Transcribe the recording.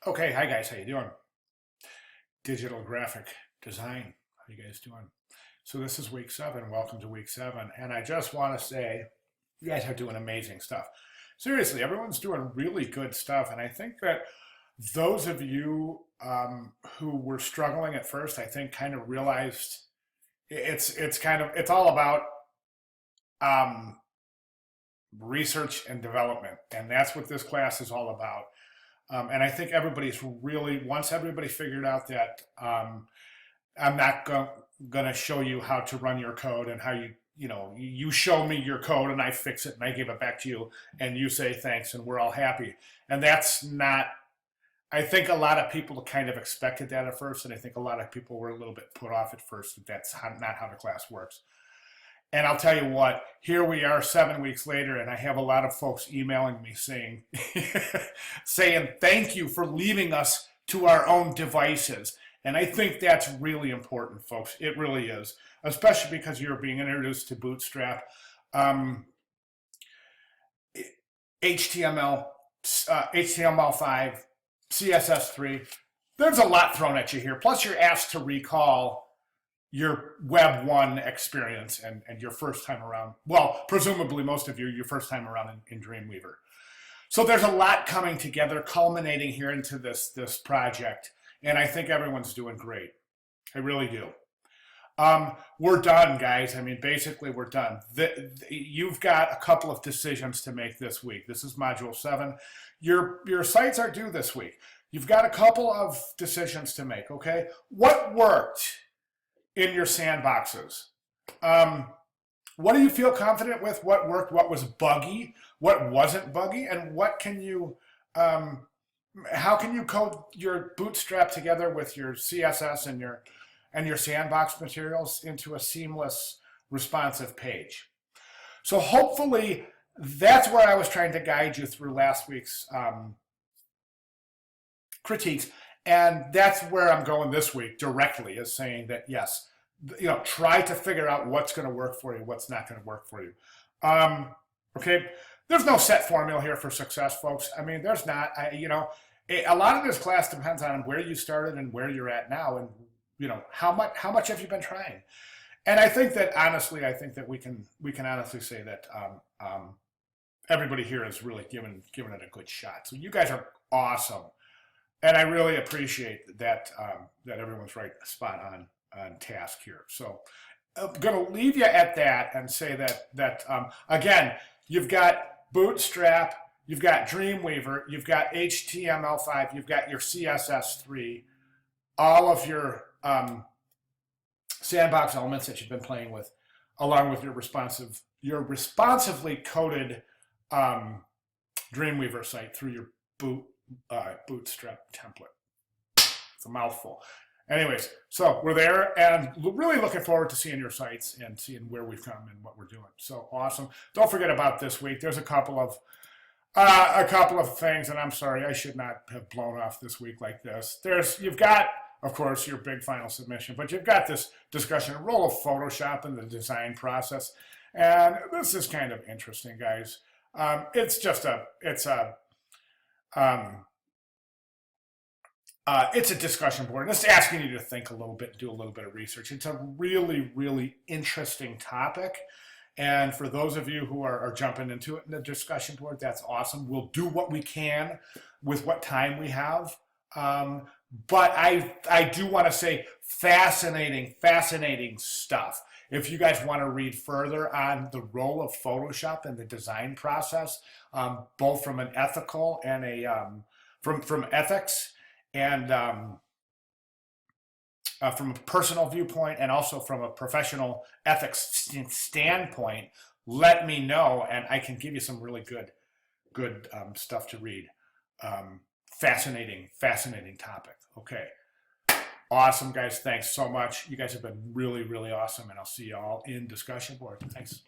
Okay, hi guys, how you doing? Digital graphic design, how you guys doing? So this is week 7. Welcome to week 7, and I just want to say you guys are doing amazing stuff. Seriously, everyone's doing really good stuff, and I think that those of you who were struggling at first, I think, kind of realized it's all about um, research and development, and that's what this class is all about. And I think everybody's really, once everybody figured out that I'm not going to show you how to run your code and how you show me your code and I fix it and I give it back to you and you say thanks and we're all happy. And that's not, I think a lot of people kind of expected that at first. And I think a lot of people were a little bit put off at first that that's not how the class works. And I'll tell you what, here we are 7 weeks later, and I have a lot of folks emailing me saying, saying thank you for leaving us to our own devices. And I think that's really important, folks. It really is, especially because you're being introduced to Bootstrap, HTML, HTML5, CSS3. There's a lot thrown at you here. Plus, you're asked to recall your Web 1 experience and your first time around. Well, presumably most of you, your first time around in Dreamweaver. So there's a lot coming together, culminating here into this project. And I think everyone's doing great. I really do. We're done, guys. I mean, basically, we're done. You've got a couple of decisions to make this week. This is Module 7. Your sites are due this week. You've got a couple of decisions to make, okay? What worked in your sandboxes? What do you feel confident with? What worked? What was buggy? What wasn't buggy? And what can you, how can you code your Bootstrap together with your CSS and your sandbox materials into a seamless, responsive page? So hopefully that's where I was trying to guide you through last week's critiques. And that's where I'm going this week directly, is saying that, yes, try to figure out what's going to work for you, what's not going to work for you. Okay, there's no set formula here for success, folks. I mean, there's not. A lot of this class depends on where you started and where you're at now, and how much have you been trying. And I think that honestly, we can honestly say that everybody here is really giving it a good shot. So you guys are awesome. And I really appreciate that that everyone's right spot on task here. So I'm going to leave you at that and say that again, you've got Bootstrap, you've got Dreamweaver, you've got HTML5, you've got your CSS3, all of your sandbox elements that you've been playing with, along with your responsively coded Dreamweaver site through your Bootstrap template. It's a mouthful. Anyways, so we're there and really looking forward to seeing your sites and seeing where we've come and what we're doing. So awesome. Don't forget about this week. There's a couple of things, and I'm sorry, I should not have blown off this week like this. You've got, of course, your big final submission, but you've got this discussion, role of Photoshop in the design process. And this is kind of interesting, guys. It's a discussion board. It's asking you to think a little bit, do a little bit of research. It's a really, really interesting topic. And for those of you who are jumping into it in the discussion board, that's awesome. We'll do what we can with what time we have. But I do want to say fascinating stuff. If you guys want to read further on the role of Photoshop in the design process, both from an ethical and from ethics, and from a personal viewpoint and also from a professional ethics standpoint, let me know and I can give you some really good stuff to read. Fascinating topic. Okay. Awesome, guys. Thanks so much. You guys have been really, really awesome, and I'll see you all in discussion board. Thanks.